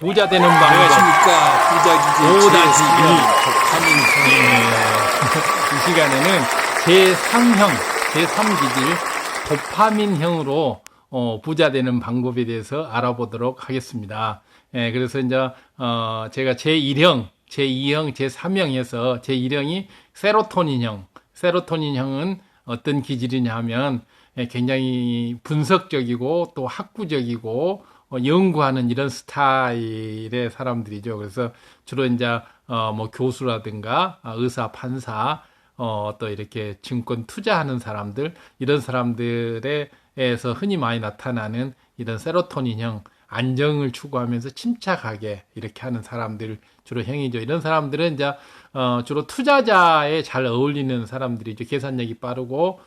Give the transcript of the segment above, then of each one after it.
부자 되는 방법. 안녕하십니까. 부자기질 이 시간에는 제3기질 도파민형으로 부자 되는 방법에 대해서 알아보도록 하겠습니다. 그래서 이제 제가 제1형, 제2형, 제3형에서 제1형이 세로토닌형. 세로토닌형은 어떤 기질이냐 하면 굉장히 분석적이고 또 학구적이고 연구하는 이런 스타일의 사람들이죠. 그래서 주로 이제 뭐 교수라든가 의사, 판사, 또 이렇게 증권 투자하는 사람들, 이런 사람들에서 흔히 많이 나타나는 이런 세로토닌형, 안정을 추구하면서 침착하게 이렇게 하는 사람들 주로 형이죠. 이런 사람들은 이제 주로 투자자에 잘 어울리는 사람들이죠. 계산력이 빠르고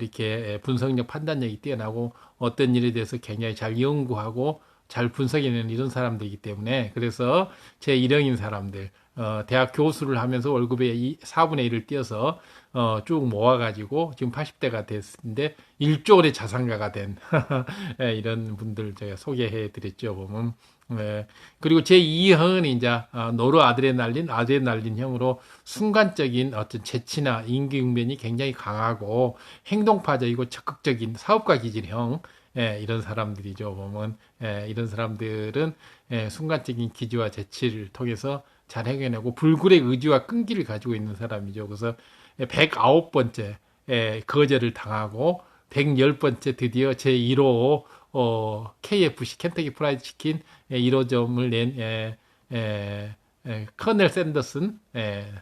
이렇게 분석력, 판단력이 뛰어나고 어떤 일에 대해서 굉장히 잘 연구하고 잘 분석해내는 이런 사람들이기 때문에, 그래서 제 1형인 사람들, 대학 교수를 하면서 월급의 4분의 1을 띄어서 쭉 모아가지고 지금 80대가 됐는데 1조 원의 자산가가 된 이런 분들 제가 소개해 드렸죠, 보면. 그리고 제 2형은 이제 아드레날린형으로 순간적인 어떤 재치나 임기응변이 굉장히 강하고 행동파적이고 적극적인 사업가 기질형, 이런 사람들이죠, 보면. 이런 사람들은 순간적인 기지와 재치를 통해서 잘 해결하고 불굴의 의지와 끈기를 가지고 있는 사람이죠. 그래서 109번째 거절을 당하고 110번째 드디어 제1호 KFC 켄터키 프라이드 치킨 1호점을 낸 커넬 샌더슨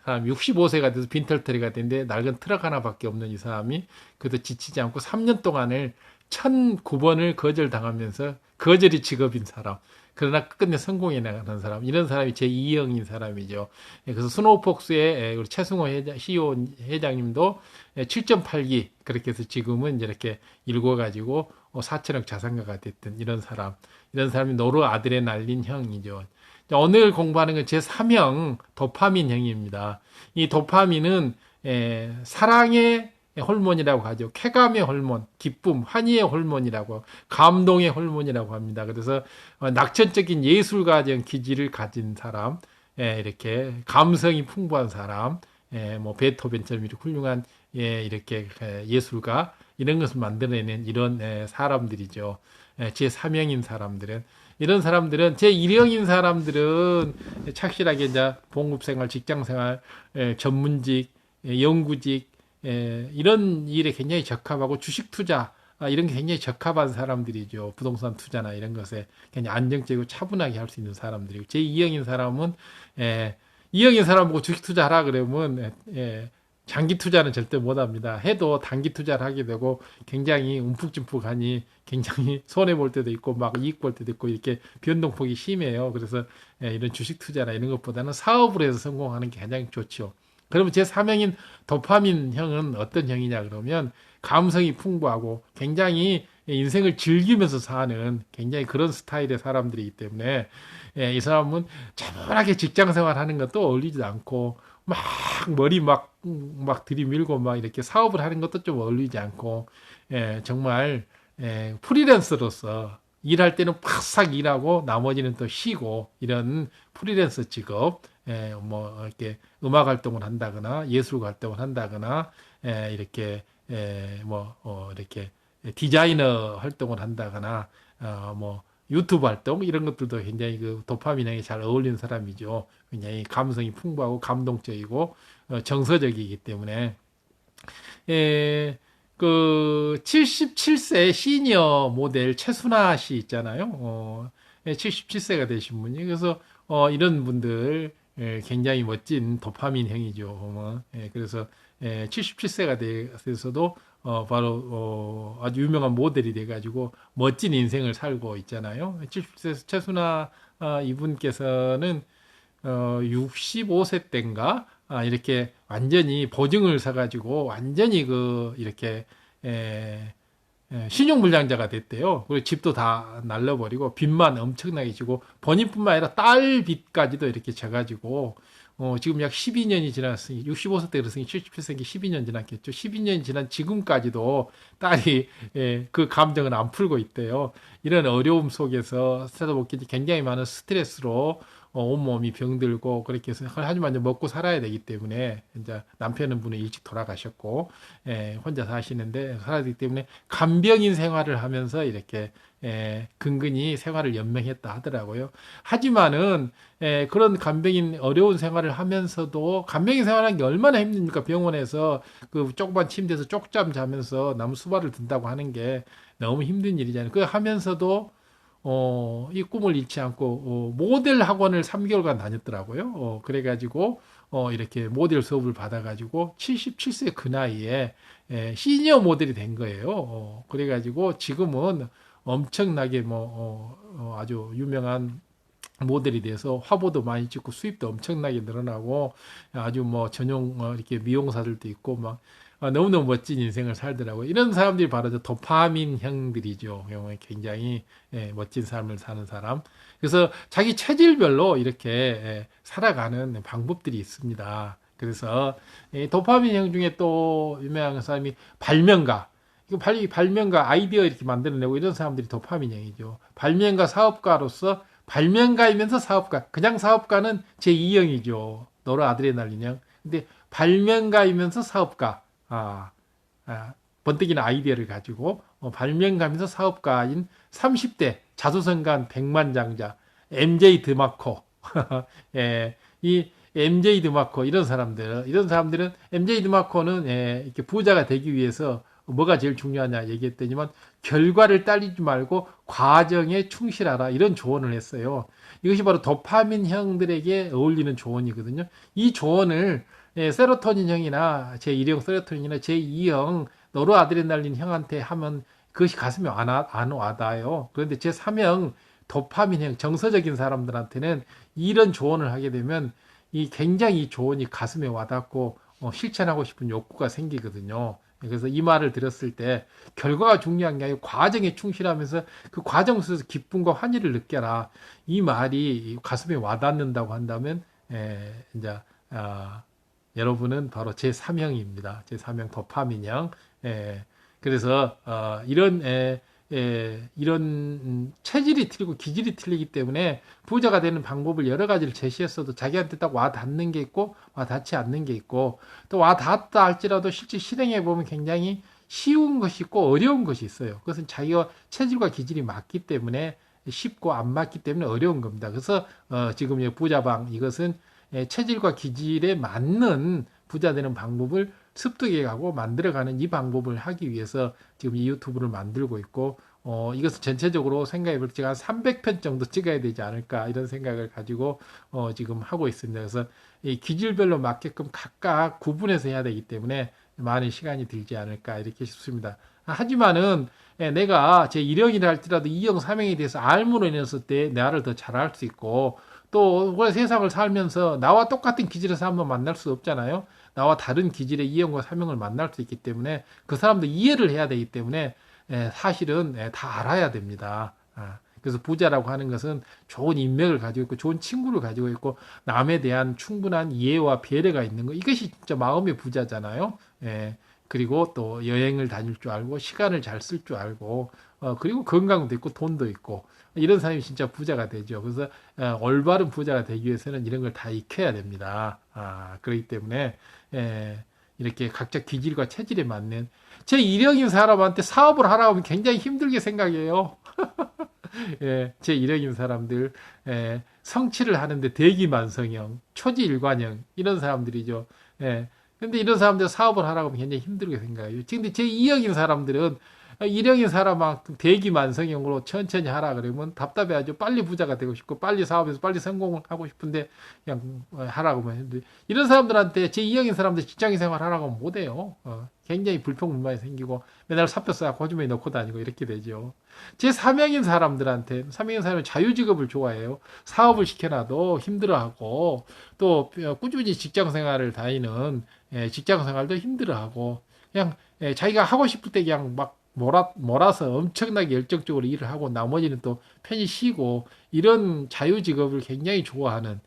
사람 65세가 돼서 빈털터리가 됐는데 낡은 트럭 하나밖에 없는 이 사람이 그래도 지치지 않고 3년 동안을 1009번을 거절당하면서 거절이 직업인 사람, 그러나 끝내 성공해 나가는 사람, 이런 사람이 제2형인 사람이죠. 그래서 스노우폭스의 우리 최승호 CEO 회장님도 7.8기 그렇게 해서 지금은 이렇게 읽어가지고 4천억 자산가가 됐던 이런 사람이 노르아드레날린형이죠. 오늘 공부하는 건 제3형 도파민형입니다. 이 도파민은 사랑의 호르몬이라고 하죠. 쾌감의 호르몬, 기쁨, 환희의 호르몬이라고, 감동의 호르몬이라고 합니다. 그래서 낙천적인 예술가적 기질을 가진 사람, 이렇게 감성이 풍부한 사람, 뭐 베토벤처럼 이렇게 훌륭한 이렇게 예술가 이런 것을 만들어내는 이런 사람들이죠. 제3형인 사람들은, 이런 사람들은 제1형인 사람들은 착실하게 이제 봉급생활, 직장생활, 전문직, 연구직 이런 일에 굉장히 적합하고 주식 투자 이런 게 굉장히 적합한 사람들이죠. 부동산 투자나 이런 것에 굉장히 안정적이고 차분하게 할 수 있는 사람들이고, 제2형인 사람은 2형인 사람 보고 주식 투자하라 그러면 장기 투자는 절대 못 합니다. 해도 단기 투자를 하게 되고 굉장히 움푹짐푹하니 굉장히 손해 볼 때도 있고 막 이익 볼 때도 있고 이렇게 변동폭이 심해요. 그래서 이런 주식 투자나 이런 것보다는 사업을 해서 성공하는 게 가장 좋죠. 그러면 제3형인 도파민형은 어떤 형이냐 그러면 감성이 풍부하고 굉장히 인생을 즐기면서 사는 굉장히 그런 스타일의 사람들이기 때문에 이 사람은 차분하게 직장 생활하는 것도 어울리지 않고 막 머리 막 들이밀고 막 이렇게 사업을 하는 것도 좀 어울리지 않고 정말 프리랜서로서 일할 때는 팍싹 일하고 나머지는 또 쉬고 이런 프리랜서 직업, 뭐 이렇게 음악 활동을 한다거나 예술 활동을 한다거나 이렇게 이렇게 디자이너 활동을 한다거나 뭐 유튜브 활동 이런 것들도 굉장히 그 도파민에 잘 어울리는 사람이죠. 굉장히 감성이 풍부하고 감동적이고 정서적이기 때문에 그 77세 시니어 모델 최순아 씨 있잖아요. 77세가 되신 분이. 그래서 이런 분들 굉장히 멋진 도파민형이죠. 그래서 77세가 돼서도 바로 아주 유명한 모델이 돼가지고 멋진 인생을 살고 있잖아요. 77세 최순아 이분께서는 65세 때인가 이렇게 완전히 보증을 사가지고 완전히 이렇게 신용불량자가 됐대요. 그리고 집도 다 날려버리고 빚만 엄청나게 지고 본인뿐만 아니라 딸 빚까지도 이렇게 져가지고 지금 약 12년이 지났으니 65세 때 그랬으니 77세기 12년 지났겠죠. 12년이 지난 지금까지도 딸이 그 감정을 안 풀고 있대요. 이런 어려움 속에서 살아보기 굉장히 많은 스트레스로 온몸이 병들고 그렇게 해서 하지만 이제 먹고 살아야 되기 때문에 이제 남편은 분은 일찍 돌아가셨고 혼자 사시는데 살아야 되기 때문에 간병인 생활을 하면서 이렇게 근근히 생활을 연명했다 하더라고요. 하지만은 그런 간병인 어려운 생활을 하면서도 간병인 생활하는 게 얼마나 힘듭니까? 병원에서 그 조그만 침대에서 쪽잠 자면서 나무 수발을 든다고 하는 게 너무 힘든 일이잖아요. 그 하면서도 이 꿈을 잃지 않고 모델 학원을 3개월간 다녔더라고요. 그래가지고 이렇게 모델 수업을 받아가지고 77세 그 나이에 시니어 모델이 된 거예요. 그래가지고 지금은 엄청나게 아주 유명한 모델이 돼서 화보도 많이 찍고 수입도 엄청나게 늘어나고 아주 전용 이렇게 미용사들도 있고 막 너무너무 멋진 인생을 살더라고요. 이런 사람들이 바로 저 도파민 형들이죠. 굉장히 멋진 삶을 사는 사람. 그래서 자기 체질별로 이렇게 살아가는 방법들이 있습니다. 그래서 도파민 형 중에 또 유명한 사람이 발명가. 이거 발명가 아이디어 이렇게 만들어내고 이런 사람들이 도파민형이죠. 발명가 사업가로서 발명가이면서 사업가. 그냥 사업가는 제2형이죠. 노르 아드레날린형. 근데 발명가이면서 사업가. 번뜩이는 아이디어를 가지고 발명가면서 사업가인 30대 자수성가한 백만장자 MJ 드마코. 이 MJ 드마코 이런 사람들은 MJ 드마코는 이렇게 부자가 되기 위해서 뭐가 제일 중요하냐 얘기했더니만 결과를 따지지 말고 과정에 충실하라 이런 조언을 했어요. 이것이 바로 도파민 형들에게 어울리는 조언이거든요. 이 조언을 세로토닌 형이나 제1형 세로토닌이나 제2형 노르아드레날린 형한테 하면 그것이 가슴에 안 와닿아요. 그런데 제3형 도파민 형 정서적인 사람들한테는 이런 조언을 하게 되면 굉장히 이 조언이 가슴에 와닿고 실천하고 싶은 욕구가 생기거든요. 그래서 이 말을 들었을 때 결과가 중요한 게 아니고 과정에 충실하면서 그 과정 속에서 기쁨과 환희를 느껴라. 이 말이 가슴에 와닿는다고 한다면 이제 여러분은 바로 제3형입니다. 제3형 도파민형. 그래서 이런 체질이 틀리고 기질이 틀리기 때문에 부자가 되는 방법을 여러 가지를 제시했어도 자기한테 딱 와 닿는 게 있고 와 닿지 않는 게 있고 또 와 닿았다 할지라도 실제 실행해 보면 굉장히 쉬운 것이 있고 어려운 것이 있어요. 그것은 자기가 체질과 기질이 맞기 때문에 쉽고 안 맞기 때문에 어려운 겁니다. 그래서 지금 부자방 이것은 체질과 기질에 맞는 부자 되는 방법을 습득해 가고 만들어가는 이 방법을 하기 위해서 지금 이 유튜브를 만들고 있고 이것은 전체적으로 생각해 볼 때 제가 한 300편 정도 찍어야 되지 않을까 이런 생각을 가지고 지금 하고 있습니다. 그래서 이 기질별로 맞게끔 각각 구분해서 해야 되기 때문에 많은 시간이 들지 않을까 이렇게 싶습니다. 하지만은 내가 제 1형이라 할지라도 2형, 3형에 대해서 알므로 인해서 때 나를 더 잘할 수 있고 또 세상을 살면서 나와 똑같은 기질의 사람을 만날 수 없잖아요. 나와 다른 기질의 2형과 3형을 만날 수 있기 때문에 그 사람도 이해를 해야 되기 때문에 사실은 다 알아야 됩니다. 그래서 부자라고 하는 것은 좋은 인맥을 가지고 있고 좋은 친구를 가지고 있고 남에 대한 충분한 이해와 배려가 있는 거 이것이 진짜 마음의 부자잖아요. 그리고 또 여행을 다닐 줄 알고 시간을 잘 쓸 줄 알고 그리고 건강도 있고 돈도 있고 이런 사람이 진짜 부자가 되죠. 그래서 올바른 부자가 되기 위해서는 이런 걸 다 익혀야 됩니다. 그렇기 때문에 이렇게 각자 기질과 체질에 맞는 제 1형인 사람한테 사업을 하라고 하면 굉장히 힘들게 생각해요. 제 1형인 사람들 성취를 하는데 대기만성형, 초지일관형 이런 사람들이죠. 근데 이런 사람들 사업을 하라고 하면 굉장히 힘들게 생각해요. 근데 제 2형인 사람들은 1형인 사람만큼 대기만성형으로 천천히 하라 그러면 답답해하죠. 빨리 부자가 되고 싶고 빨리 사업에서 빨리 성공을 하고 싶은데 그냥 하라고 하면 했는데 이런 사람들한테 제 2형인 사람들 직장인 생활 하라고 하면 못해요. 굉장히 불평불만이 생기고 맨날 사표 써갖고 호주머니 넣고 다니고 이렇게 되죠. 제 3형인 사람들한테 3형인 사람은 자유직업을 좋아해요. 사업을 시켜놔도 힘들어하고 또 꾸준히 직장 생활을 다니는 직장 생활도 힘들어하고 그냥 자기가 하고 싶을 때 그냥 막 몰아서 엄청나게 열정적으로 일을 하고 나머지는 또 편히 쉬고 이런 자유직업을 굉장히 좋아하는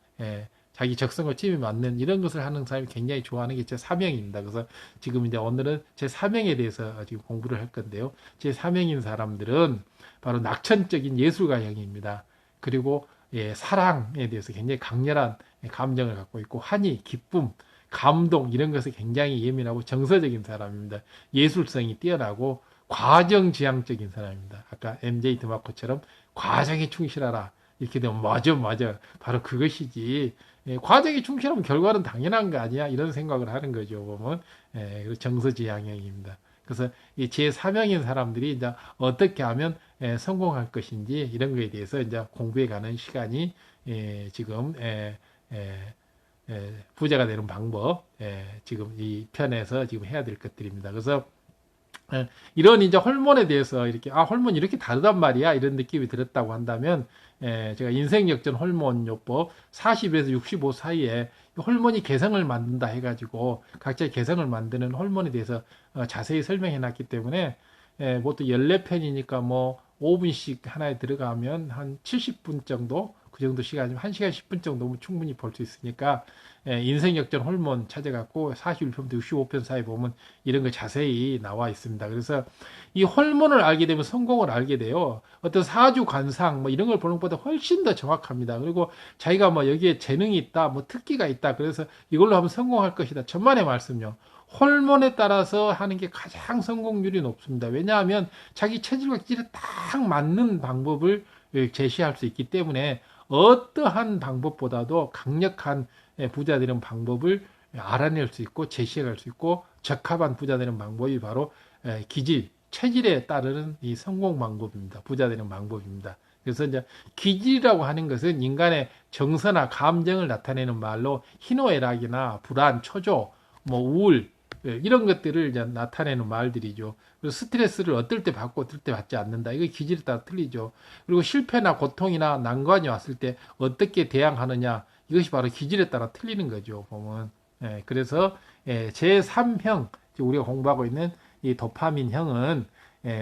자기 적성과 취미 맞는 이런 것을 하는 사람이 굉장히 좋아하는 게 제 사명입니다. 그래서 지금 이제 오늘은 제 사명에 대해서 지금 공부를 할 건데요. 제 사명인 사람들은 바로 낙천적인 예술가형입니다. 그리고 사랑에 대해서 굉장히 강렬한 감정을 갖고 있고 환희, 기쁨, 감동 이런 것에 굉장히 예민하고 정서적인 사람입니다. 예술성이 뛰어나고 과정지향적인 사람입니다. 아까 MJ 드마코처럼 과정에 충실하라. 이렇게 되면 맞아, 맞아. 바로 그것이지. 과정에 충실하면 결과는 당연한 거 아니야? 이런 생각을 하는 거죠. 보면 정서지향형입니다. 그래서 이 제 사명인 사람들이 이제 어떻게 하면 성공할 것인지 이런 거에 대해서 이제 공부해 가는 시간이 지금 부자가 되는 방법 지금 이 편에서 지금 해야 될 것들입니다. 그래서 이런 이제 호르몬에 대해서 이렇게 호르몬 이렇게 다르단 말이야 이런 느낌이 들었다고 한다면 제가 인생역전 호르몬요법 40에서 65 사이에 호르몬이 개성을 만든다 해가지고 각자의 개성을 만드는 호르몬에 대해서 자세히 설명해 놨기 때문에 보통 14편이니까 뭐 5분씩 하나에 들어가면 한 70분 정도 그 정도 시간이면 1시간 10분 정도면 충분히 볼 수 있으니까 인생역전 호르몬 찾아갖고 41편부터 65편 사이 보면 이런 거 자세히 나와 있습니다. 그래서 이 호르몬을 알게 되면 성공을 알게 돼요. 어떤 사주 관상 뭐 이런 걸 보는 것보다 훨씬 더 정확합니다. 그리고 자기가 뭐 여기에 재능이 있다, 뭐 특기가 있다. 그래서 이걸로 하면 성공할 것이다. 천만의 말씀요. 호르몬에 따라서 하는 게 가장 성공률이 높습니다. 왜냐하면 자기 체질과 기질에 딱 맞는 방법을 제시할 수 있기 때문에 어떠한 방법보다도 강력한 부자 되는 방법을 알아낼 수 있고 제시할 수 있고 적합한 부자 되는 방법이 바로 기질, 체질에 따르는 이 성공 방법입니다. 부자 되는 방법입니다. 그래서 이제 기질이라고 하는 것은 인간의 정서나 감정을 나타내는 말로 희노애락이나 불안, 초조, 뭐 우울 이런 것들을 이제 나타내는 말들이죠. 그리고 스트레스를 어떨 때 받고 어떨 때 받지 않는다. 이거 기질에 따라 틀리죠. 그리고 실패나 고통이나 난관이 왔을 때 어떻게 대항하느냐. 이것이 바로 기질에 따라 틀리는 거죠. 보면. 그래서 제3형 우리가 공부하고 있는 이 도파민형은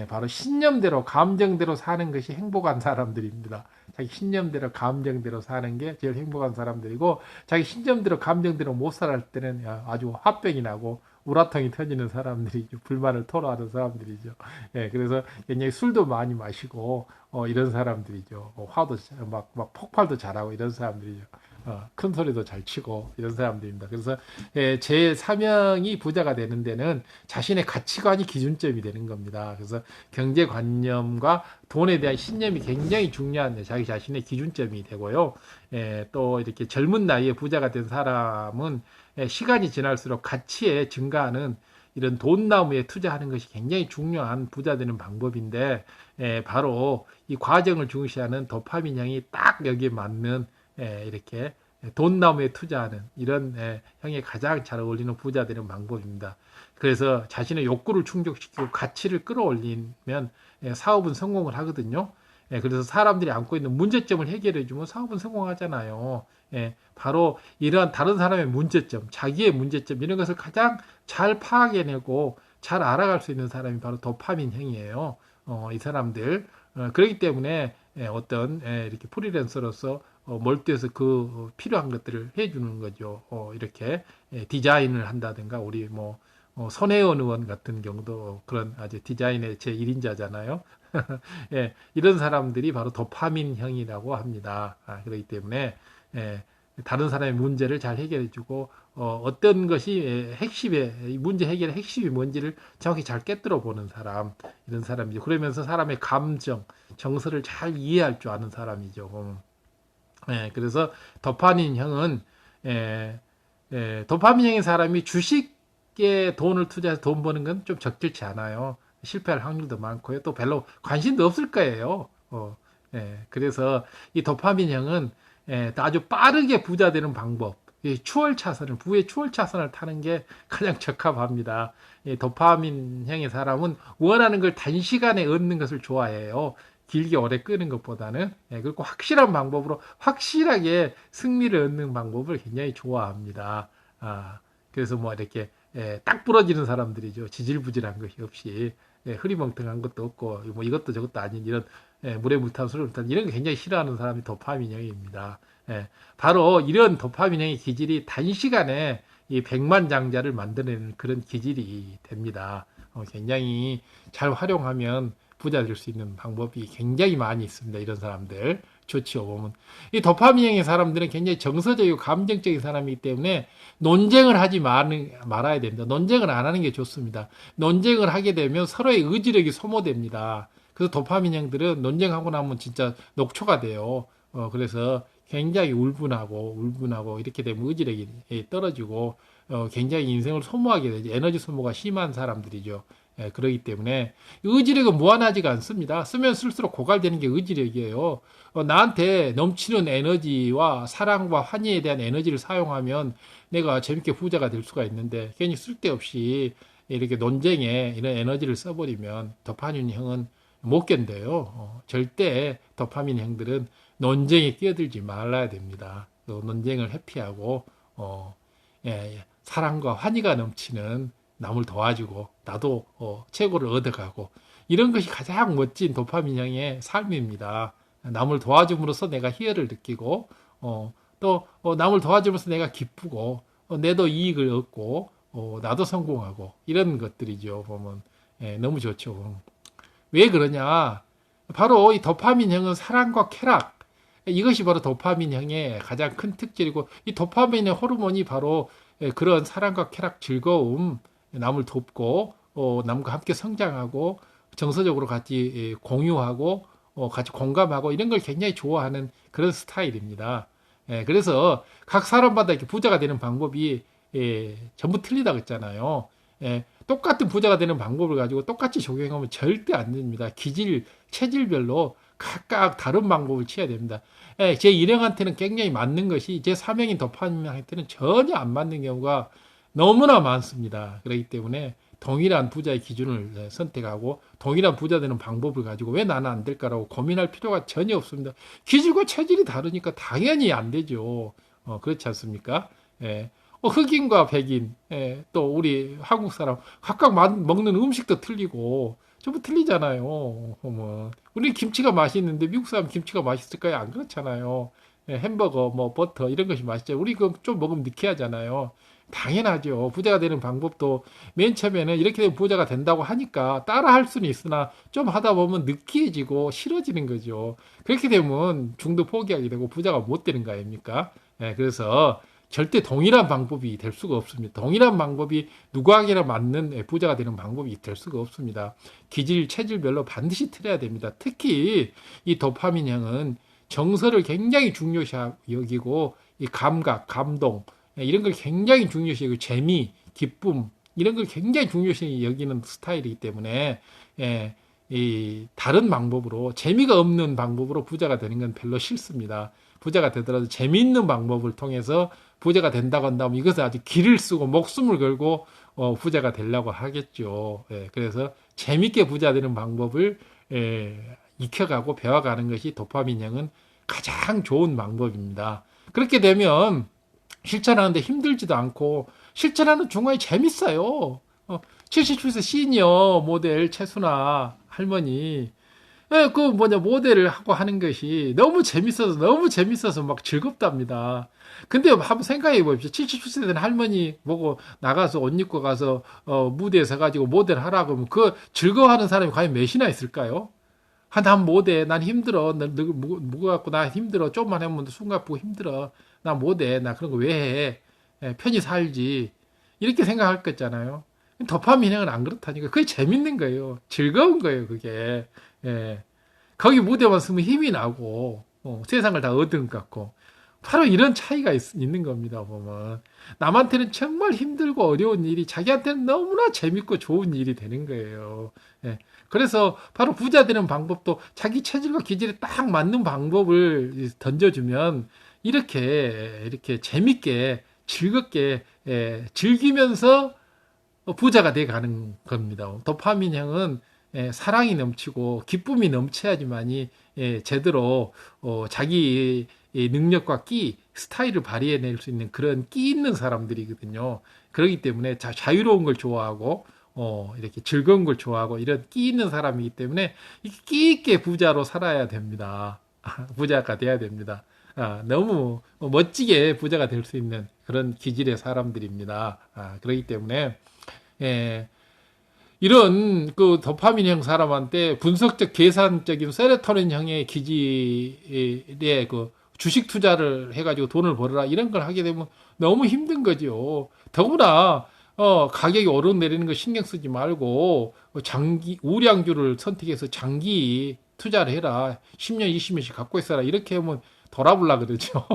바로 신념대로 감정대로 사는 것이 행복한 사람들입니다. 자기 신념대로 감정대로 사는 게 제일 행복한 사람들이고 자기 신념대로 감정대로 못 살할 때는 아주 화병이 나고 우라통이 터지는 사람들이죠. 불만을 토로하는 사람들이죠. 그래서 굉장히 술도 많이 마시고 이런 사람들이죠. 화도 막 폭발도 잘하고 이런 사람들이죠. 큰 소리도 잘 치고 이런 사람들입니다. 그래서 제 사명이 부자가 되는 데는 자신의 가치관이 기준점이 되는 겁니다. 그래서 경제관념과 돈에 대한 신념이 굉장히 중요한 자기 자신의 기준점이 되고요. 또 이렇게 젊은 나이에 부자가 된 사람은 시간이 지날수록 가치에 증가하는 이런 돈나무에 투자하는 것이 굉장히 중요한 부자 되는 방법인데 바로 이 과정을 중시하는 도파민형이 딱 여기에 맞는 이렇게 돈나무에 투자하는 이런 형에 가장 잘 어울리는 부자 되는 방법입니다. 그래서 자신의 욕구를 충족시키고 가치를 끌어올리면 사업은 성공을 하거든요. 그래서 사람들이 안고 있는 문제점을 해결해 주면 사업은 성공하잖아요. 바로 이러한 다른 사람의 문제점, 자기의 문제점 이런 것을 가장 잘 파악해내고 잘 알아갈 수 있는 사람이 바로 도파민형이에요. 이 사람들 그렇기 때문에 어떤 이렇게 프리랜서로서 몰두해서 그 필요한 것들을 해주는 거죠. 이렇게 디자인을 한다든가 우리 뭐 손혜원 의원 같은 경우도 그런 아주 디자인의 제 1인자잖아요. 이런 사람들이 바로 도파민형이라고 합니다. 그렇기 때문에 다른 사람의 문제를 잘 해결해주고 어떤 것이 핵심의 문제 해결의 핵심이 뭔지를 정확히 잘 꿰뚫어 보는 사람 이런 사람이죠. 그러면서 사람의 감정, 정서를 잘 이해할 줄 아는 사람이죠. 그래서 도파민형은 도파민형인 사람이 주식에 돈을 투자해서 돈 버는 건 좀 적절치 않아요. 실패할 확률도 많고요. 또 별로 관심도 없을 거예요. 그래서 이 도파민형은 아주 빠르게 부자 되는 방법, 추월 차선을 부의 추월 차선을 타는 게 가장 적합합니다. 도파민형의 사람은 원하는 걸 단시간에 얻는 것을 좋아해요. 길게 오래 끄는 것보다는 그리고 확실한 방법으로 확실하게 승리를 얻는 방법을 굉장히 좋아합니다. 그래서 뭐 이렇게 딱 부러지는 사람들이죠. 지질부질한 것이 없이 흐리멍텅한 것도 없고 뭐 이것도 저것도 아닌 이런 물에 물 탄 소를 탄 이런 거 굉장히 싫어하는 사람이 도파민형입니다. 예, 바로 이런 도파민형의 기질이 단시간에 이 백만장자를 만들어내는 그런 기질이 됩니다. 굉장히 잘 활용하면 부자 될 수 있는 방법이 굉장히 많이 있습니다. 이런 사람들 좋지요 보면 이 도파민형의 사람들은 굉장히 정서적이고 감정적인 사람이기 때문에 논쟁을 하지 말아야 됩니다. 논쟁을 안 하는 게 좋습니다. 논쟁을 하게 되면 서로의 의지력이 소모됩니다. 그래서 도파민형들은 논쟁하고 나면 진짜 녹초가 돼요. 그래서 굉장히 울분하고 이렇게 되면 의지력이 떨어지고 굉장히 인생을 소모하게 되죠. 에너지 소모가 심한 사람들이죠. 그렇기 때문에 의지력은 무한하지가 않습니다. 쓰면 쓸수록 고갈되는 게 의지력이에요. 나한테 넘치는 에너지와 사랑과 환희에 대한 에너지를 사용하면 내가 재밌게 부자가 될 수가 있는데 괜히 쓸데없이 이렇게 논쟁에 이런 에너지를 써버리면 도파민 형은 못 견뎌요. 절대 도파민 형들은 논쟁에 끼어들지 말아야 됩니다. 또 논쟁을 회피하고 사랑과 환희가 넘치는 남을 도와주고 나도 최고를 얻어가고 이런 것이 가장 멋진 도파민형의 삶입니다. 남을 도와줌으로써 내가 희열을 느끼고 또 남을 도와줌으로써 내가 기쁘고 내도 이익을 얻고 나도 성공하고 이런 것들이죠. 보면 너무 좋죠. 왜 그러냐? 바로 이 도파민형은 사랑과 쾌락 이것이 바로 도파민형의 가장 큰 특질이고 이 도파민의 호르몬이 바로 그런 사랑과 쾌락, 즐거움, 남을 돕고 남과 함께 성장하고 정서적으로 같이 공유하고 같이 공감하고 이런 걸 굉장히 좋아하는 그런 스타일입니다. 그래서 각 사람마다 이렇게 부자가 되는 방법이 전부 틀리다고 했잖아요. 똑같은 부자가 되는 방법을 가지고 똑같이 적용하면 절대 안 됩니다. 기질, 체질별로 각각 다른 방법을 취해야 됩니다. 제 일형한테는 굉장히 맞는 것이 제 사명인 도파민한테는 전혀 안 맞는 경우가 너무나 많습니다. 그렇기 때문에 동일한 부자의 기준을 선택하고 동일한 부자 되는 방법을 가지고 왜 나는 안 될까라고 고민할 필요가 전혀 없습니다. 기질과 체질이 다르니까 당연히 안 되죠. 그렇지 않습니까? 흑인과 백인, 또 우리 한국 사람 각각 먹는 음식도 틀리고 전부 틀리잖아요. 우리 김치가 맛있는데 미국 사람 김치가 맛있을까요? 안 그렇잖아요. 햄버거, 뭐 버터 이런 것이 맛있죠. 우리 그 좀 먹으면 느끼하잖아요. 당연하죠. 부자가 되는 방법도 맨 처음에는 이렇게 되면 부자가 된다고 하니까 따라 할 수는 있으나 좀 하다 보면 느끼해지고 싫어지는 거죠. 그렇게 되면 중도 포기하게 되고 부자가 못 되는 거 아닙니까? 그래서 절대 동일한 방법이 될 수가 없습니다. 동일한 방법이 누구에게나 맞는 부자가 되는 방법이 될 수가 없습니다. 기질, 체질별로 반드시 틀어야 됩니다. 특히 이 도파민형은 정서를 굉장히 중요시 여기고 이 감각, 감동 이런 걸 굉장히 중요시 여기고 재미, 기쁨 이런 걸 굉장히 중요시 여기는 스타일이기 때문에 이 다른 방법으로 재미가 없는 방법으로 부자가 되는 건 별로 싫습니다. 부자가 되더라도 재미있는 방법을 통해서 부자가 된다고 한다면 이것을 아주 기를 쓰고 목숨을 걸고 부자가 되려고 하겠죠. 그래서 재밌게 부자 되는 방법을 익혀가고 배워가는 것이 도파민형은 가장 좋은 방법입니다. 그렇게 되면 실천하는데 힘들지도 않고 실천하는 중간에 재밌어요. 77세 시니어 모델 최순아 할머니 모델을 하고 하는 것이 너무 재밌어서 막 즐겁답니다. 근데 한번 생각해 보십시오. 77세 된 할머니 보고 나가서 옷 입고 가서, 무대에 서가지고 모델 하라고 하면 그 즐거워하는 사람이 과연 몇이나 있을까요? 난 모델, 난 힘들어. 무거워갖고 나 힘들어. 좀만 하면 순간 보고 힘들어. 나 모델, 나 그런 거 왜 해? 편히 살지. 이렇게 생각할 거잖아요. 도파민형은 안 그렇다니까. 그게 재밌는 거예요. 즐거운 거예요, 그게. 거기 무대만 서면 힘이 나고 세상을 다 얻은 것 같고 바로 이런 차이가 있는 겁니다. 보면 남한테는 정말 힘들고 어려운 일이 자기한테는 너무나 재밌고 좋은 일이 되는 거예요. 그래서 바로 부자 되는 방법도 자기 체질과 기질에 딱 맞는 방법을 던져주면 이렇게 재밌게 즐겁게 즐기면서 부자가 돼 가는 겁니다. 도파민형은 사랑이 넘치고 기쁨이 넘쳐야지만이 제대로 자기 능력과 끼, 스타일을 발휘해낼 수 있는 그런 끼 있는 사람들이거든요. 그렇기 때문에 자유로운 걸 좋아하고 이렇게 즐거운 걸 좋아하고 이런 끼 있는 사람이기 때문에 끼 있게 부자로 살아야 됩니다. 부자가 돼야 됩니다. 너무 멋지게 부자가 될 수 있는 그런 기질의 사람들입니다. 그렇기 때문에 예, 이런 그 도파민형 사람한테 분석적 계산적인 세로토닌형의 기질의 그 주식 투자를 해가지고 돈을 벌어라 이런 걸 하게 되면 너무 힘든 거죠. 더구나 가격이 오르내리는 거 신경 쓰지 말고 장기 우량주를 선택해서 장기 투자를 해라. 10년, 20년씩 갖고 있어라. 이렇게 하면 돌아보려 그러죠.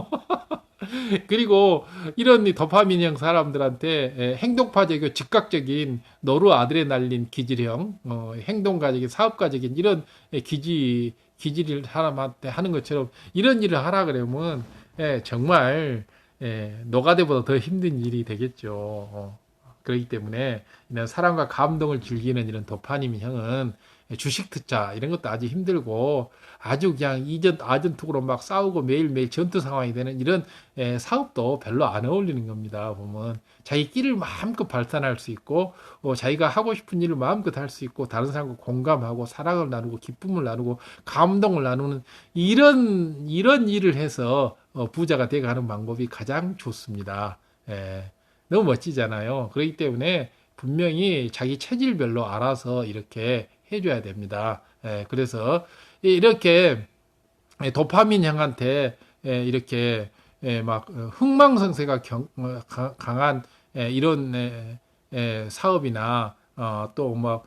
그리고 이런 이 도파민형 사람들한테 행동파적이고 즉각적인 노르아드레날린 기질형, 행동가적인 사업가적인 이런 기질을 사람한테 하는 것처럼 이런 일을 하라 그러면 정말 노가다보다 더 힘든 일이 되겠죠. 그렇기 때문에 이런 사랑과 감동을 즐기는 이런 도파민형은 주식 투자 이런 것도 아주 힘들고 아주 그냥 이전 아전투구로 막 싸우고 매일매일 전투 상황이 되는 이런 사업도 별로 안 어울리는 겁니다. 보면 자기 끼를 마음껏 발산할 수 있고 자기가 하고 싶은 일을 마음껏 할 수 있고 다른 사람과 공감하고 사랑을 나누고 기쁨을 나누고 감동을 나누는 이런 일을 해서 부자가 돼가는 방법이 가장 좋습니다. 너무 멋지잖아요. 그렇기 때문에 분명히 자기 체질별로 알아서 이렇게 해줘야 됩니다. 그래서 이렇게 도파민 형한테 이렇게 막 흥망성쇠가 강한 이런 사업이나 또 막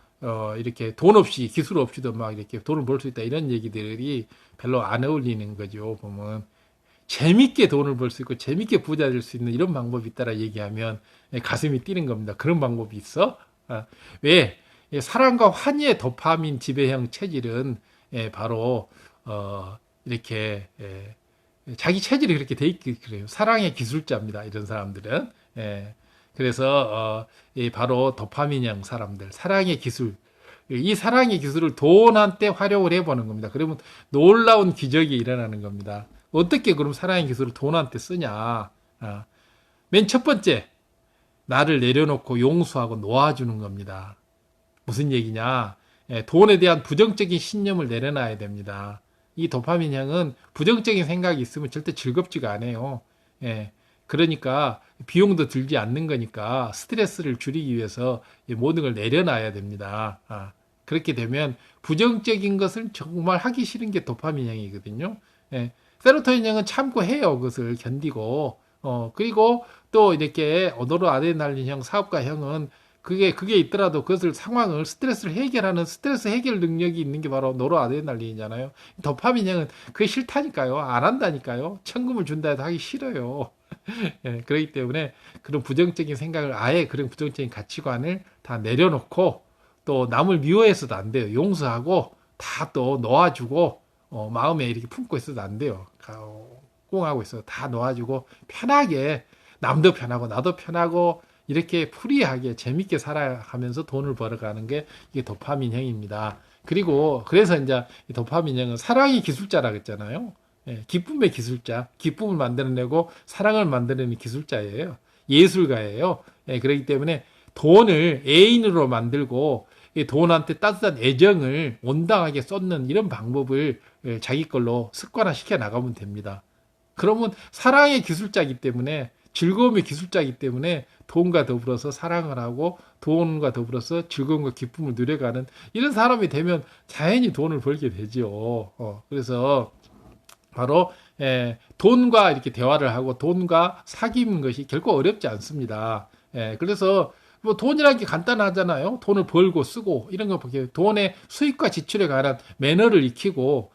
이렇게 돈 없이 기술 없이도 막 이렇게 돈을 벌 수 있다 이런 얘기들이 별로 안 어울리는 거죠. 보면 재밌게 돈을 벌 수 있고 재밌게 부자 될 수 있는 이런 방법이 있다라 얘기하면 가슴이 뛰는 겁니다. 그런 방법이 있어? 왜? 사랑과 환희의 도파민 지배형 체질은 바로 이렇게 자기 체질이 그렇게 돼 있기 그래요. 사랑의 기술자입니다. 이런 사람들은. 그래서 바로 도파민형 사람들, 사랑의 기술. 이 사랑의 기술을 돈한테 활용을 해보는 겁니다. 그러면 놀라운 기적이 일어나는 겁니다. 어떻게 그럼 사랑의 기술을 돈한테 쓰냐? 맨 첫 번째, 나를 내려놓고 용서하고 놓아주는 겁니다. 무슨 얘기냐? 돈에 대한 부정적인 신념을 내려놔야 됩니다. 이 도파민형은 부정적인 생각이 있으면 절대 즐겁지가 않아요. 그러니까 비용도 들지 않는 거니까 스트레스를 줄이기 위해서 모든 걸 내려놔야 됩니다. 그렇게 되면 부정적인 것을 정말 하기 싫은 게 도파민형이거든요. 세로토닌형은 참고 해요. 그것을 견디고. 그리고 또 이렇게 노르아드레날린형 사업가형은 그게 있더라도 그것을 상황을 스트레스를 해결하는 스트레스 해결 능력이 있는 게 바로 노르아드레날린이잖아요. 도파민형은 그게 싫다니까요. 안 한다니까요. 천금을 준다 해도 하기 싫어요. 그렇기 때문에 그런 부정적인 생각을 아예 그런 부정적인 가치관을 다 내려놓고 또 남을 미워해서도 안 돼요. 용서하고 다 또 놓아주고 마음에 이렇게 품고 있어도 안 돼요. 꽁하고 있어도 다 놓아주고 편하게 남도 편하고 나도 편하고 이렇게 프리하게 재밌게 살아가면서 돈을 벌어가는 게 이게 도파민형입니다. 그리고 그래서 이제 이 도파민형은 사랑의 기술자라 그랬잖아요. 기쁨의 기술자, 기쁨을 만들어내고 사랑을 만들어내는 기술자예요. 예술가예요. 그렇기 때문에 돈을 애인으로 만들고 이 돈한테 따뜻한 애정을 온당하게 쏟는 이런 방법을 자기 걸로 습관화시켜 나가면 됩니다. 그러면 사랑의 기술자이기 때문에 즐거움의 기술자이기 때문에 돈과 더불어서 사랑을 하고 돈과 더불어서 즐거움과 기쁨을 누려가는 이런 사람이 되면 자연히 돈을 벌게 되죠. 그래서 바로 돈과 이렇게 대화를 하고 돈과 사귀는 것이 결코 어렵지 않습니다. 그래서 뭐 돈이라는 게 간단하잖아요. 돈을 벌고 쓰고 이런 거 보게 돈의 수입과 지출에 관한 매너를 익히고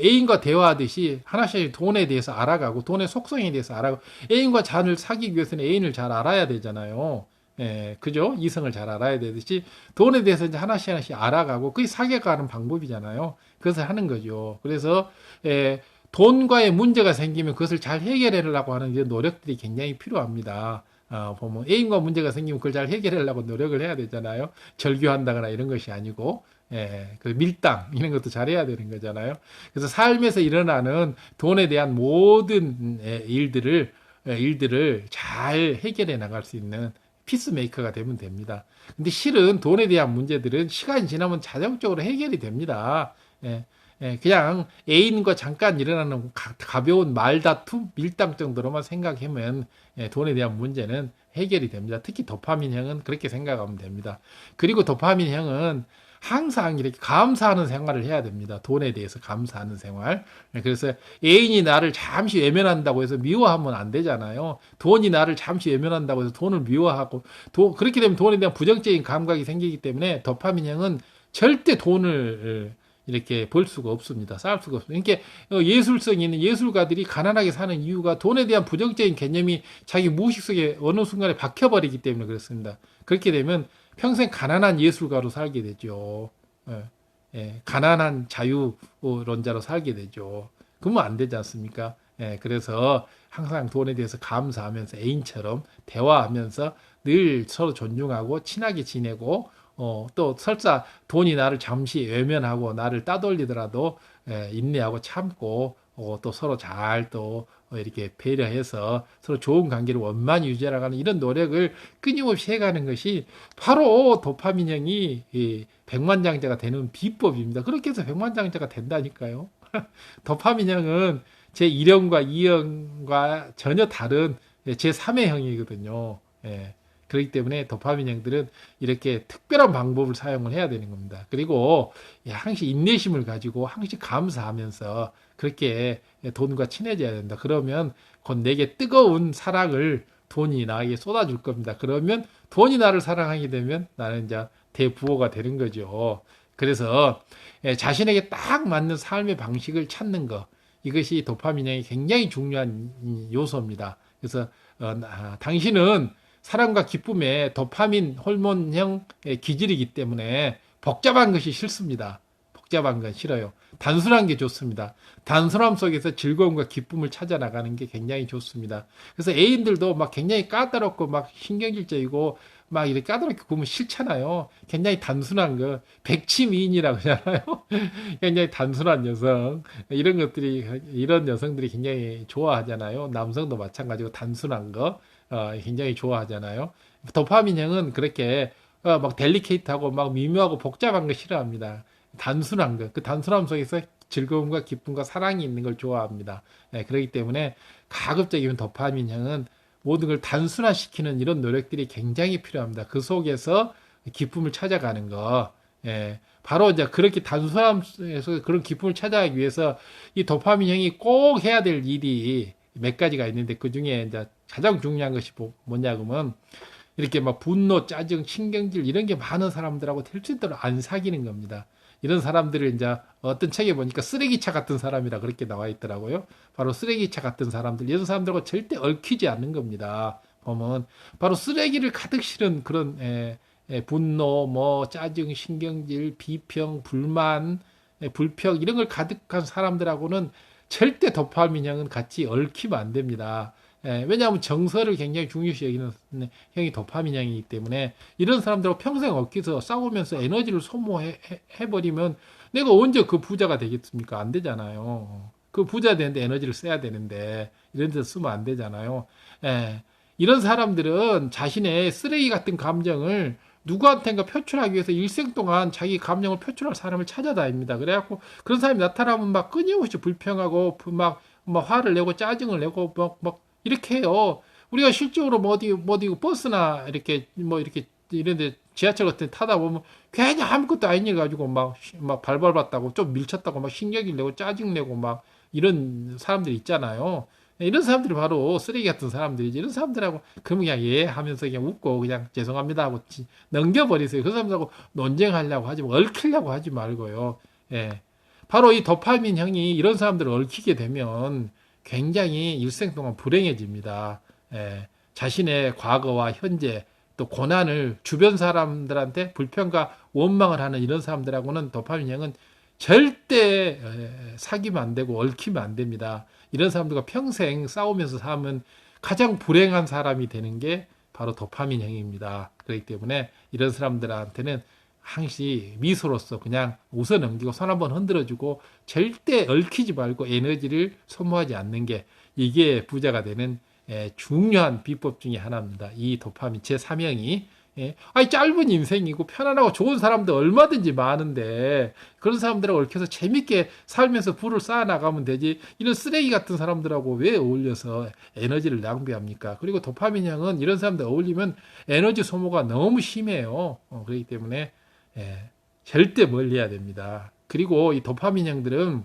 애인과 대화하듯이 하나씩 돈에 대해서 알아가고 돈의 속성에 대해서 알아가고 애인과 자를 사귀기 위해서는 애인을 잘 알아야 되잖아요. 그죠? 이성을 잘 알아야 되듯이 돈에 대해서 이제 하나씩 알아가고 그게 사귀어가는 방법이잖아요. 그것을 하는 거죠. 그래서 돈과의 문제가 생기면 그것을 잘 해결하려고 하는 이런 노력들이 굉장히 필요합니다. 보면 애인과 문제가 생기면 그걸 잘 해결하려고 노력을 해야 되잖아요. 절규한다거나 이런 것이 아니고 그 밀당 이런 것도 잘해야 되는 거잖아요. 그래서 삶에서 일어나는 돈에 대한 모든 일들을 잘 해결해 나갈 수 있는 피스메이커가 되면 됩니다. 근데 실은 돈에 대한 문제들은 시간이 지나면 자동적으로 해결이 됩니다. 그냥 애인과 잠깐 일어나는 가벼운 말다툼, 밀당 정도로만 생각하면 돈에 대한 문제는 해결이 됩니다. 특히 도파민형은 그렇게 생각하면 됩니다. 그리고 도파민형은 항상 이렇게 감사하는 생활을 해야 됩니다. 돈에 대해서 감사하는 생활. 그래서 애인이 나를 잠시 외면한다고 해서 미워하면 안 되잖아요. 돈이 나를 잠시 외면한다고 해서 돈을 미워하고, 그렇게 되면 돈에 대한 부정적인 감각이 생기기 때문에 도파민형은 절대 돈을 이렇게 벌 수가 없습니다. 쌓을 수가 없습니다. 그러니까 예술성 있는 예술가들이 가난하게 사는 이유가 돈에 대한 부정적인 개념이 자기 무의식 속에 어느 순간에 박혀버리기 때문에 그렇습니다. 그렇게 되면 평생 가난한 예술가로 살게 되죠. 가난한 자유론자로 살게 되죠. 그러면 안 되지 않습니까? 그래서 항상 돈에 대해서 감사하면서 애인처럼 대화하면서 늘 서로 존중하고 친하게 지내고 또 설사 돈이 나를 잠시 외면하고 나를 따돌리더라도 인내하고 참고 또 서로 잘 또 이렇게 배려해서 서로 좋은 관계를 원만히 유지해나가는 이런 노력을 끊임없이 해가는 것이 바로 도파민형이 이 백만장자가 되는 비법입니다. 그렇게 해서 백만장자가 된다니까요. 도파민형은 제 1형과 2형과 전혀 다른 제 3의 형이거든요. 그렇기 때문에 도파민형들은 이렇게 특별한 방법을 사용을 해야 되는 겁니다. 그리고 항상 인내심을 가지고 항상 감사하면서 그렇게 돈과 친해져야 된다. 그러면 곧 내게 뜨거운 사랑을 돈이 나에게 쏟아줄 겁니다. 그러면 돈이 나를 사랑하게 되면 나는 이제 대부호가 되는 거죠. 그래서 자신에게 딱 맞는 삶의 방식을 찾는 것, 이것이 도파민형이 굉장히 중요한 요소입니다. 그래서 당신은 사랑과 기쁨의 도파민 호르몬형 기질이기 때문에 복잡한 것이 싫습니다. 복잡한 건 싫어요. 단순한 게 좋습니다. 단순함 속에서 즐거움과 기쁨을 찾아 나가는 게 굉장히 좋습니다. 그래서 애인들도 막 굉장히 까다롭고 막 신경질적이고 막 이렇게 까다롭게 구면 싫잖아요. 굉장히 단순한 거, 백치미인이라고 하잖아요. 굉장히 단순한 여성. 이런 여성들이 굉장히 좋아하잖아요. 남성도 마찬가지고 단순한 거, 굉장히 좋아하잖아요. 도파민형은 그렇게, 막 델리케이트하고 막 미묘하고 복잡한 거 싫어합니다. 단순한 거, 그 단순함 속에서 즐거움과 기쁨과 사랑이 있는 걸 좋아합니다. 그렇기 때문에 가급적이면 도파민형은 모든 걸 단순화시키는 이런 노력들이 굉장히 필요합니다. 그 속에서 기쁨을 찾아가는 거. 바로 이제 그렇게 단순함에서 그런 기쁨을 찾아가기 위해서 이 도파민형이 꼭 해야 될 일이 몇 가지가 있는데 그 중에 이제 가장 중요한 것이 뭐냐면 이렇게 막 분노, 짜증, 신경질 이런 게 많은 사람들하고 될 수 있도록 안 사귀는 겁니다. 이런 사람들을 이제 어떤 책에 보니까 쓰레기차 같은 사람이라 그렇게 나와 있더라고요. 바로 쓰레기차 같은 사람들, 이런 사람들하고 절대 얽히지 않는 겁니다. 보면 바로 쓰레기를 가득 실은 그런 분노, 뭐 짜증, 신경질, 비평, 불만, 불평 이런 걸 가득한 사람들하고는 절대 도파민형은 같이 얽히면 안 됩니다. 왜냐하면 정서를 굉장히 중요시 여기는 형이 도파민형이기 때문에 이런 사람들하고 평생 얽혀서 싸우면서 에너지를 소모해버리면 내가 언제 그 부자가 되겠습니까? 안 되잖아요. 그 부자 되는데 에너지를 써야 되는데 이런 데서 쓰면 안 되잖아요. 이런 사람들은 자신의 쓰레기 같은 감정을 누구한테인가 표출하기 위해서 일생 동안 자기 감정을 표출할 사람을 찾아다닙니다. 그래갖고 그런 사람이 나타나면 막 끊임없이 불평하고 막 화를 내고 짜증을 내고 막 이렇게 해요. 우리가 실적으로 뭐 어디 버스나 이렇게 이런데 지하철 같은 데 타다 보면 괜히 아무것도 아닌 일 가지고 막 발발봤다고 좀 밀쳤다고 막 신경질 내고 짜증 내고 막 이런 사람들이 있잖아요. 이런 사람들이 바로 쓰레기 같은 사람들이지. 이런 사람들하고 그러면 그냥 예 하면서 그냥 웃고 그냥 죄송합니다 하고 넘겨버리세요. 그 사람들하고 논쟁하려고 하지 얽히려고 하지 말고요. 바로 이 도파민 형이 이런 사람들을 얽히게 되면 굉장히 일생 동안 불행해집니다. 자신의 과거와 현재 또 고난을 주변 사람들한테 불평과 원망을 하는 이런 사람들하고는 도파민형은 절대 사귀면 안 되고 얽히면 안 됩니다. 이런 사람들과 평생 싸우면서 살면 가장 불행한 사람이 되는 게 바로 도파민형입니다. 그렇기 때문에 이런 사람들한테는 항시 미소로서 그냥 웃어 넘기고 손 한번 흔들어주고 절대 얽히지 말고 에너지를 소모하지 않는 게 이게 부자가 되는 중요한 비법 중에 하나입니다. 이 도파민 제3형이 예? 아니, 짧은 인생이고 편안하고 좋은 사람도 얼마든지 많은데 그런 사람들하고 얽혀서 재밌게 살면서 부를 쌓아 나가면 되지. 이런 쓰레기 같은 사람들하고 왜 어울려서 에너지를 낭비합니까? 그리고 도파민 형은 이런 사람들 어울리면 에너지 소모가 너무 심해요. 그렇기 때문에 예, 절대 멀리해야 됩니다. 그리고 이 도파민 형들은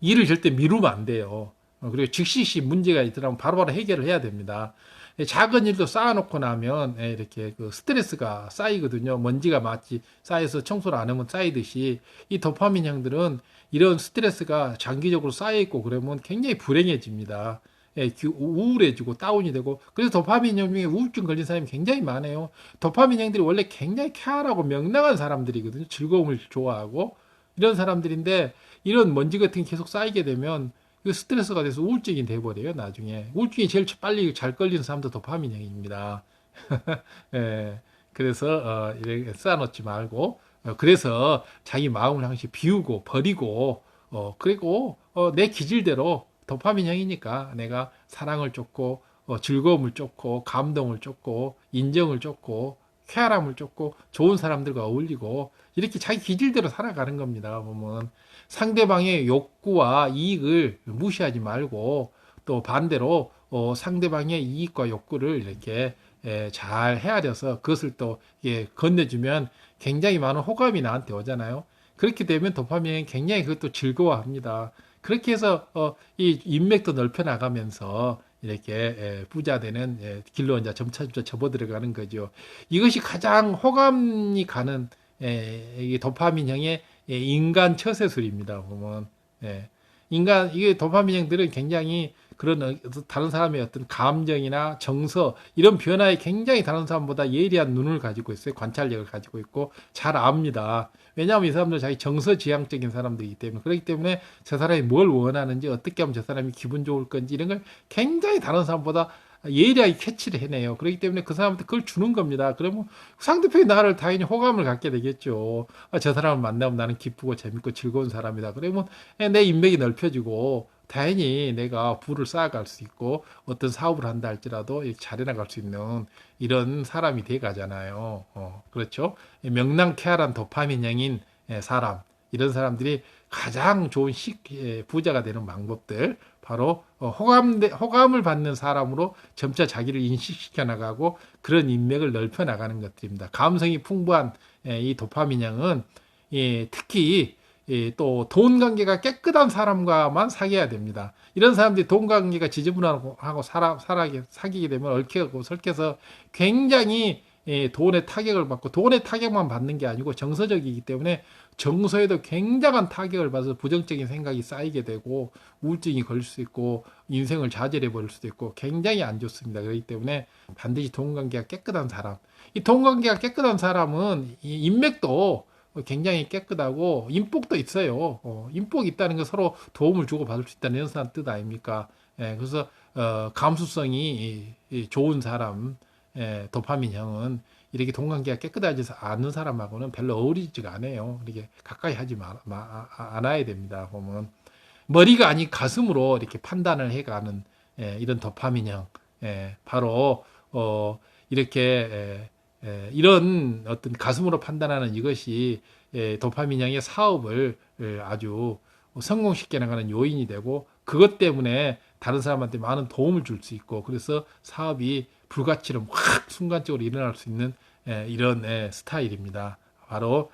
일을 절대 미루면 안 돼요. 그리고 즉시 문제가 있더라면 바로바로 해결을 해야 됩니다. 작은 일도 쌓아놓고 나면 이렇게 그 스트레스가 쌓이거든요. 먼지가 마치 쌓여서 청소를 안 하면 쌓이듯이 이 도파민 형들은 이런 스트레스가 장기적으로 쌓여있고 그러면 굉장히 불행해집니다. 우울해지고 다운이 되고 그래서 도파민 형 중에 우울증 걸린 사람이 굉장히 많아요. 도파민 형들이 원래 굉장히 쾌활하고 명랑한 사람들이거든요. 즐거움을 좋아하고 이런 사람들인데 이런 먼지 같은 게 계속 쌓이게 되면 그 스트레스가 돼서 우울증이 돼버려요. 나중에 우울증이 제일 빨리 잘 걸리는 사람도 도파민형입니다. 예, 그래서 이렇게 쌓아놓지 말고 그래서 자기 마음을 항상 비우고 버리고 그리고 내 기질대로 도파민형이니까 내가 사랑을 쫓고 즐거움을 쫓고 감동을 쫓고 인정을 쫓고 쾌활함을 쫓고 좋은 사람들과 어울리고 이렇게 자기 기질대로 살아가는 겁니다. 보면 상대방의 욕구와 이익을 무시하지 말고 또 반대로 상대방의 이익과 욕구를 이렇게 잘 헤아려서 그것을 또 건네주면 굉장히 많은 호감이 나한테 오잖아요. 그렇게 되면 도파민이 굉장히 그것도 즐거워합니다. 그렇게 해서 이 인맥도 넓혀 나가면서 이렇게 부자 되는 길로 이제 점차 접어들어가는 거죠. 이것이 가장 호감이 가는 이게 도파민형의 인간 처세술입니다. 보면 이게 도파민형들은 굉장히 그런 다른 사람의 어떤 감정이나 정서 이런 변화에 굉장히 다른 사람보다 예리한 눈을 가지고 있어요. 관찰력을 가지고 있고 잘 압니다. 왜냐하면 이 사람들 자기 정서지향적인 사람들이기 때문에 그렇기 때문에 저 사람이 뭘 원하는지 어떻게 하면 저 사람이 기분 좋을 건지 이런 걸 굉장히 다른 사람보다 예리하게 캐치를 해내요. 그렇기 때문에 그 사람한테 그걸 주는 겁니다. 그러면 상대편이 나를 당연히 호감을 갖게 되겠죠. 저 사람을 만나면 나는 기쁘고 재밌고 즐거운 사람이다. 그러면 내 인맥이 넓혀지고 당연히 내가 부를 쌓아갈 수 있고 어떤 사업을 한다 할지라도 잘 해나갈 수 있는 이런 사람이 돼 가잖아요. 그렇죠? 명랑쾌활한 도파민형인 사람 이런 사람들이 가장 좋은 부자가 되는 방법들 바로 호감을 받는 사람으로 점차 자기를 인식시켜 나가고 그런 인맥을 넓혀 나가는 것들입니다. 감성이 풍부한 이 도파민형은 특히 또 돈 관계가 깨끗한 사람과만 사귀어야 됩니다. 이런 사람들이 돈 관계가 지저분하고 사귀게 되면 얽혀고 설켜서 굉장히 돈의 타격을 받고 돈의 타격만 받는 게 아니고 정서적이기 때문에 정서에도 굉장한 타격을 받아서 부정적인 생각이 쌓이게 되고 우울증이 걸릴 수 있고 인생을 좌절해 버릴 수도 있고 굉장히 안 좋습니다. 그렇기 때문에 반드시 돈 관계가 깨끗한 사람, 이 돈 관계가 깨끗한 사람은 이 인맥도 굉장히 깨끗하고 인복도 있어요. 인복이 있다는 건 서로 도움을 주고 받을 수 있다는 이런 뜻 아닙니까? 그래서 감수성이 좋은 사람, 도파민형은 이렇게 돈 관계가 깨끗하지 않은 사람하고는 별로 어울리지가 않아요. 이렇게 가까이 하지 않아야 됩니다. 보면 머리가 아닌 가슴으로 이렇게 판단을 해가는 이런 도파민형, 바로 이렇게 이런 어떤 가슴으로 판단하는 이것이 도파민형의 사업을 아주 성공시켜 나가는 요인이 되고 그것 때문에 다른 사람한테 많은 도움을 줄 수 있고 그래서 사업이 불같이로 확 순간적으로 일어날 수 있는 이런 스타일입니다. 바로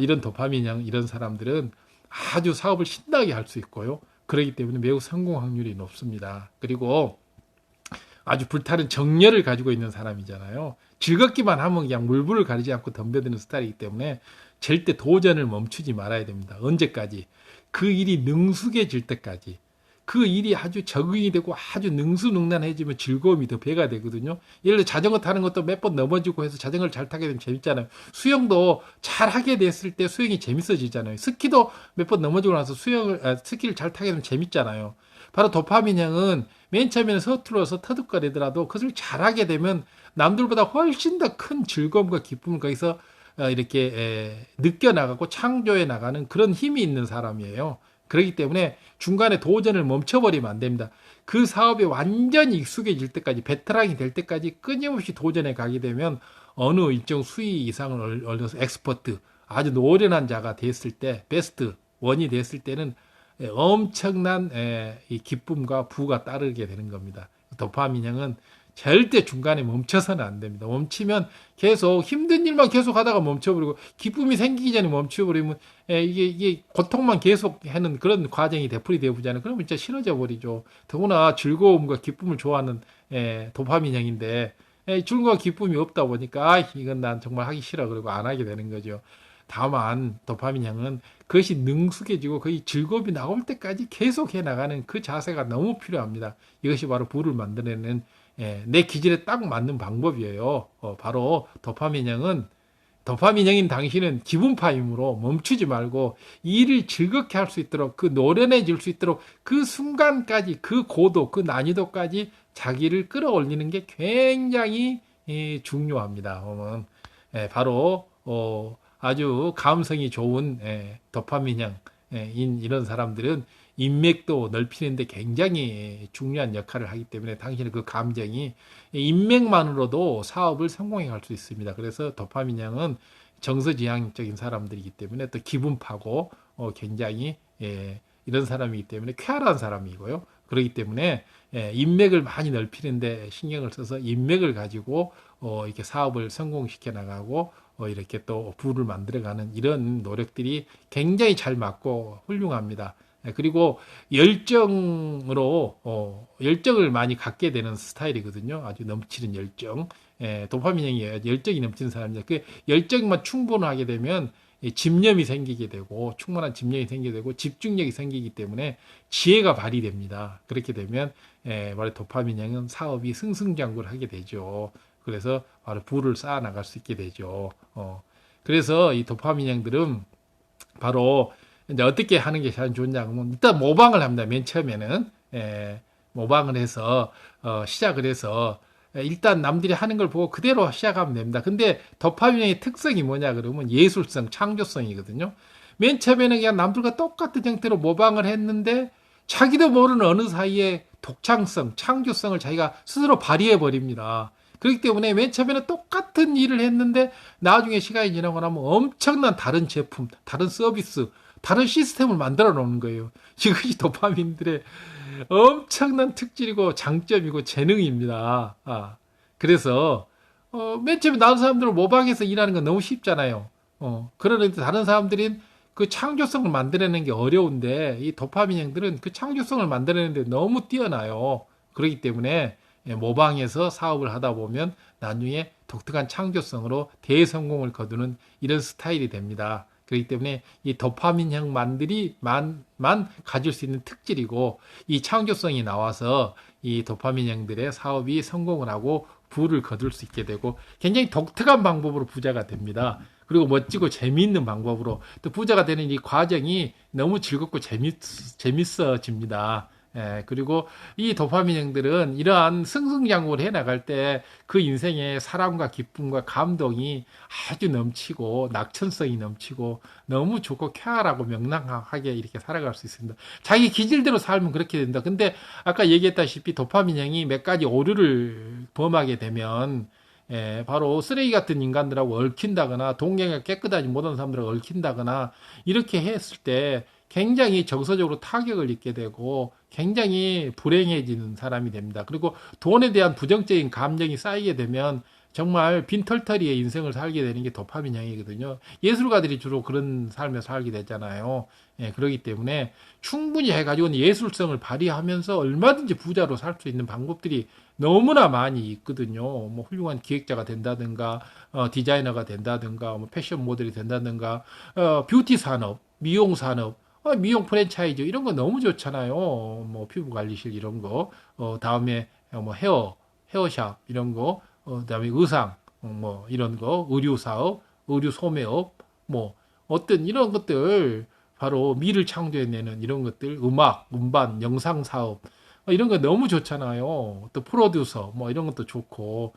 이런 도파민형 이런 사람들은 아주 사업을 신나게 할 수 있고요. 그렇기 때문에 매우 성공 확률이 높습니다. 그리고 아주 불타는 정열을 가지고 있는 사람이잖아요. 즐겁기만 하면 그냥 물불을 가리지 않고 덤벼드는 스타일이기 때문에 절대 도전을 멈추지 말아야 됩니다. 언제까지? 그 일이 능숙해질 때까지. 그 일이 아주 적응이 되고 아주 능수능란해지면 즐거움이 더 배가 되거든요. 예를 들어 자전거 타는 것도 몇 번 넘어지고 해서 자전거를 잘 타게 되면 재밌잖아요. 수영도 잘 하게 됐을 때 수영이 재밌어지잖아요. 스키도 몇 번 넘어지고 나서 스키를 잘 타게 되면 재밌잖아요. 바로 도파민형은 맨 처음에는 서툴러서 터득거리더라도 그것을 잘하게 되면 남들보다 훨씬 더 큰 즐거움과 기쁨을 거기서 이렇게 느껴나가고 창조해 나가는 그런 힘이 있는 사람이에요. 그렇기 때문에 중간에 도전을 멈춰버리면 안 됩니다. 그 사업에 완전히 익숙해질 때까지, 베테랑이 될 때까지 끊임없이 도전해 가게 되면 어느 일정 수위 이상을 얻어서 엑스퍼트, 아주 노련한 자가 됐을 때, 베스트 원이 됐을 때는 엄청난 이 기쁨과 부가 따르게 되는 겁니다. 도파민형은 절대 중간에 멈춰서는 안 됩니다. 멈추면 계속 힘든 일만 계속 하다가 멈춰버리고 기쁨이 생기기 전에 멈춰버리면 이게 고통만 계속 하는 그런 과정이 되풀이 되어보잖아요. 그러면 진짜 싫어져 버리죠. 더구나 즐거움과 기쁨을 좋아하는 도파민형인데 즐거움과 기쁨이 없다 보니까 이건 난 정말 하기 싫어 그러고 안 하게 되는 거죠. 다만 도파민형은 그것이 능숙해지고 거의 즐거움이 나올 때까지 계속 해나가는 그 자세가 너무 필요합니다. 이것이 바로 부를 만들어내는 내 기질에 딱 맞는 방법이에요. 바로 도파민형인 당신은 기분파이므로 멈추지 말고 일을 즐겁게 할 수 있도록 그 노련해질 수 있도록 그 순간까지 그 고도 그 난이도까지 자기를 끌어올리는 게 굉장히 중요합니다. 바로 아주 감성이 좋은 도파민형인 이런 사람들은 인맥도 넓히는데 굉장히 중요한 역할을 하기 때문에 당신의 그 감정이 인맥만으로도 사업을 성공해 갈 수 있습니다. 그래서 도파민형은 정서지향적인 사람들이기 때문에 또 기분파고 굉장히 이런 사람이기 때문에 쾌활한 사람이고요. 그렇기 때문에 인맥을 많이 넓히는데 신경을 써서 인맥을 가지고 이렇게 사업을 성공시켜 나가고 이렇게 또 부를 만들어가는 이런 노력들이 굉장히 잘 맞고 훌륭합니다. 그리고 열정을 많이 갖게 되는 스타일이거든요. 아주 넘치는 열정. 도파민형이 열정이 넘치는 사람입니다. 그 열정만 충분하게 되면 집념이 생기게 되고 충분한 집념이 생기게 되고 집중력이 생기기 때문에 지혜가 발휘됩니다. 그렇게 되면 바로 도파민형은 사업이 승승장구를 하게 되죠. 그래서 바로 부를 쌓아 나갈 수 있게 되죠. 그래서 이 도파민형들은 바로 이제 어떻게 하는 게 가장 좋냐 하면 일단 모방을 합니다. 맨 처음에는 모방을 해서 시작을 해서 일단 남들이 하는 걸 보고 그대로 시작하면 됩니다. 근데 도파민의 특성이 뭐냐 그러면 예술성, 창조성이거든요. 맨 처음에는 그냥 남들과 똑같은 형태로 모방을 했는데 자기도 모르는 어느 사이에 독창성, 창조성을 자기가 스스로 발휘해 버립니다. 그렇기 때문에 맨 처음에는 똑같은 일을 했는데 나중에 시간이 지나고 나면 엄청난 다른 제품, 다른 서비스, 다른 시스템을 만들어 놓는 거예요. 이것이 도파민들의 엄청난 특질이고 장점이고 재능입니다. 그래서 맨 처음에 다른 사람들을 모방해서 일하는 건 너무 쉽잖아요. 그런데 다른 사람들은 그 창조성을 만들어내는 게 어려운데 이 도파민형들은 그 창조성을 만들어내는데 너무 뛰어나요. 그렇기 때문에 모방해서 사업을 하다 보면 나중에 독특한 창조성으로 대성공을 거두는 이런 스타일이 됩니다. 그렇기 때문에 이 도파민형만들이만 가질 수 있는 특질이고 이 창조성이 나와서 이 도파민형들의 사업이 성공을 하고 부를 거둘 수 있게 되고 굉장히 독특한 방법으로 부자가 됩니다. 그리고 멋지고 재미있는 방법으로 또 부자가 되는 이 과정이 너무 즐겁고 재밌어집니다. 그리고 이 도파민형들은 이러한 승승장구를 해 나갈 때 그 인생의 사랑과 기쁨과 감동이 아주 넘치고 낙천성이 넘치고 너무 좋고 쾌활하고 명랑하게 이렇게 살아갈 수 있습니다. 자기 기질대로 살면 그렇게 된다. 근데 아까 얘기했다시피 도파민형이 몇 가지 오류를 범하게 되면 바로 쓰레기 같은 인간들하고 얽힌다거나 동경이 깨끗하지 못한 사람들하고 얽힌다거나 이렇게 했을 때 굉장히 정서적으로 타격을 입게 되고 굉장히 불행해지는 사람이 됩니다. 그리고 돈에 대한 부정적인 감정이 쌓이게 되면 정말 빈털터리의 인생을 살게 되는 게 도파민형이거든요. 예술가들이 주로 그런 삶을 살게 되잖아요. 그렇기 때문에 충분히 해가지고 예술성을 발휘하면서 얼마든지 부자로 살 수 있는 방법들이 너무나 많이 있거든요. 뭐 훌륭한 기획자가 된다든가, 디자이너가 된다든가, 뭐 패션 모델이 된다든가, 뷰티 산업, 미용 산업, 미용 프랜차이즈 이런 거 너무 좋잖아요. 뭐 피부 관리실 이런 거, 다음에 뭐 헤어샵 이런 거, 그다음에 의상 뭐 이런 거, 의류 사업, 의류 소매업, 뭐 어떤 이런 것들 바로 미를 창조해내는 이런 것들, 음악, 음반, 영상 사업 이런 거 너무 좋잖아요. 또 프로듀서 뭐 이런 것도 좋고,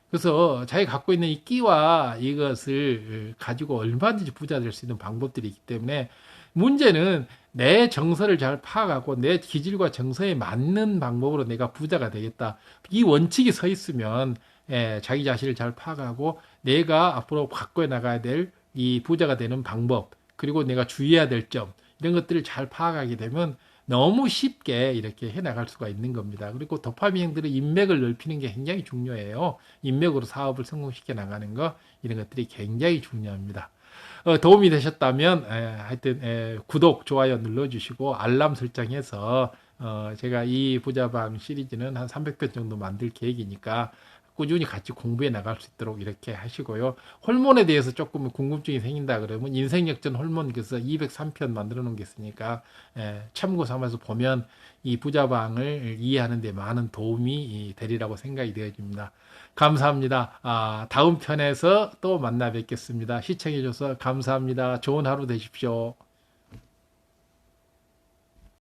그래서 자기가 갖고 있는 이 끼와 이것을 가지고 얼마든지 부자 될 수 있는 방법들이 있기 때문에 문제는 내 정서를 잘 파악하고 내 기질과 정서에 맞는 방법으로 내가 부자가 되겠다. 이 원칙이 서 있으면 자기 자신을 잘 파악하고 내가 앞으로 바꿔 나가야 될 이 부자가 되는 방법, 그리고 내가 주의해야 될 점, 이런 것들을 잘 파악하게 되면 너무 쉽게 이렇게 해 나갈 수가 있는 겁니다. 그리고 도파민 형들의 인맥을 넓히는 게 굉장히 중요해요. 인맥으로 사업을 성공시켜 나가는 거, 이런 것들이 굉장히 중요합니다. 도움이 되셨다면 하여튼 구독, 좋아요 눌러주시고 알람 설정해서 제가 이 부자방 시리즈는 한 300편 정도 만들 계획이니까 꾸준히 같이 공부해 나갈 수 있도록 이렇게 하시고요. 호르몬에 대해서 조금 궁금증이 생긴다 그러면 인생역전 호르몬 그래서 203편 만들어 놓은 게 있으니까 참고 삼아서 보면 이 부자방을 이해하는 데 많은 도움이 되리라고 생각이 되어집니다. 감사합니다. 다음 편에서 또 만나 뵙겠습니다. 시청해 주셔서 감사합니다. 좋은 하루 되십시오.